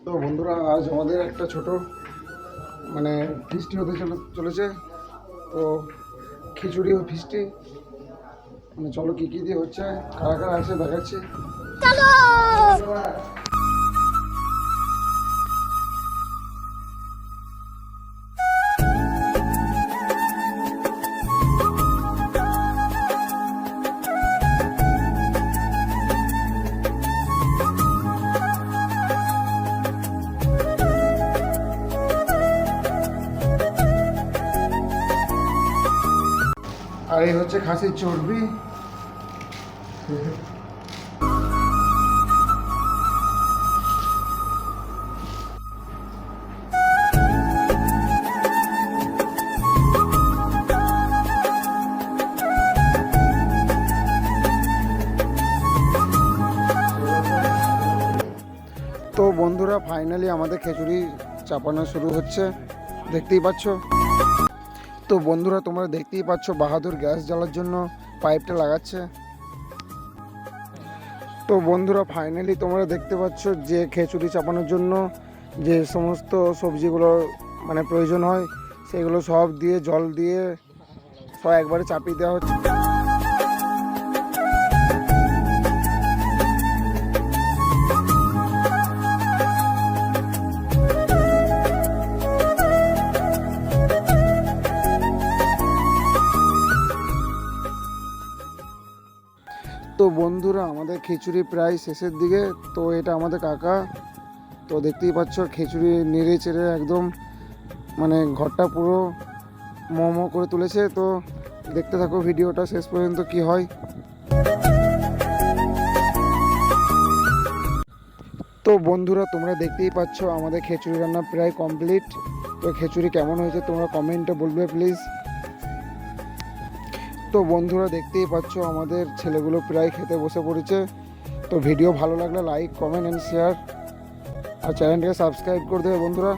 তো বন্ধুরা, আজ আমাদের একটা ছোট মানে ফিস্টি হতে চলেছে। তো খিচুড়ি ও ফিস্টি, মানে চলো কী কী দিয়ে হচ্ছে, কারা কারা আছে দেখাচ্ছি। আর এই হচ্ছে খাসির চর্বি। তো বন্ধুরা, ফাইনালি আমাদের খিচুড়ি চাপানো শুরু হচ্ছে, দেখতেই পাচ্ছ। তো বন্ধুরা, তোমরা দেখতেই পাচ্ছ বাহাদুর গ্যাস জ্বালার জন্য পাইপটা লাগাচ্ছে। তো বন্ধুরা, ফাইনালি তোমরা দেখতে পাচ্ছ যে খিচুড়ি চাপানোর জন্য যে সমস্ত সবজিগুলো মানে প্রয়োজন হয় সেগুলো সব দিয়ে জল দিয়ে সব একবারে চাপিয়ে দেওয়া হচ্ছে। তো বন্ধুরা, আমাদের খিচুড়ি প্রায় শেষের দিকে। তো এটা আমাদের কাকা। তো দেখতেই পাচ্ছ খিচুড়ি নেড়ে চেড়ে একদম মানে ঘরটা পুরো মোমো করে তুলেছে। তো দেখতে থাকো ভিডিওটা শেষ পর্যন্ত কি হয়। তো বন্ধুরা, তোমরা দেখতেই পাচ্ছ আমাদের খিচুড়ি রান্না প্রায় কমপ্লিট। তো খিচুড়ি কেমন হয়েছে তোমরা কমেন্টে বলবে প্লিজ। তো বন্ধুরা, দেখতেই পাচ্ছ আমাদের ছেলেগুলো প্রায় খেতে বসে পড়েছে। তো ভিডিও ভালো লাগলে লাইক, কমেন্ট অ্যান্ড শেয়ার, আর চ্যানেলটাকে সাবস্ক্রাইব করে দেবে বন্ধুরা।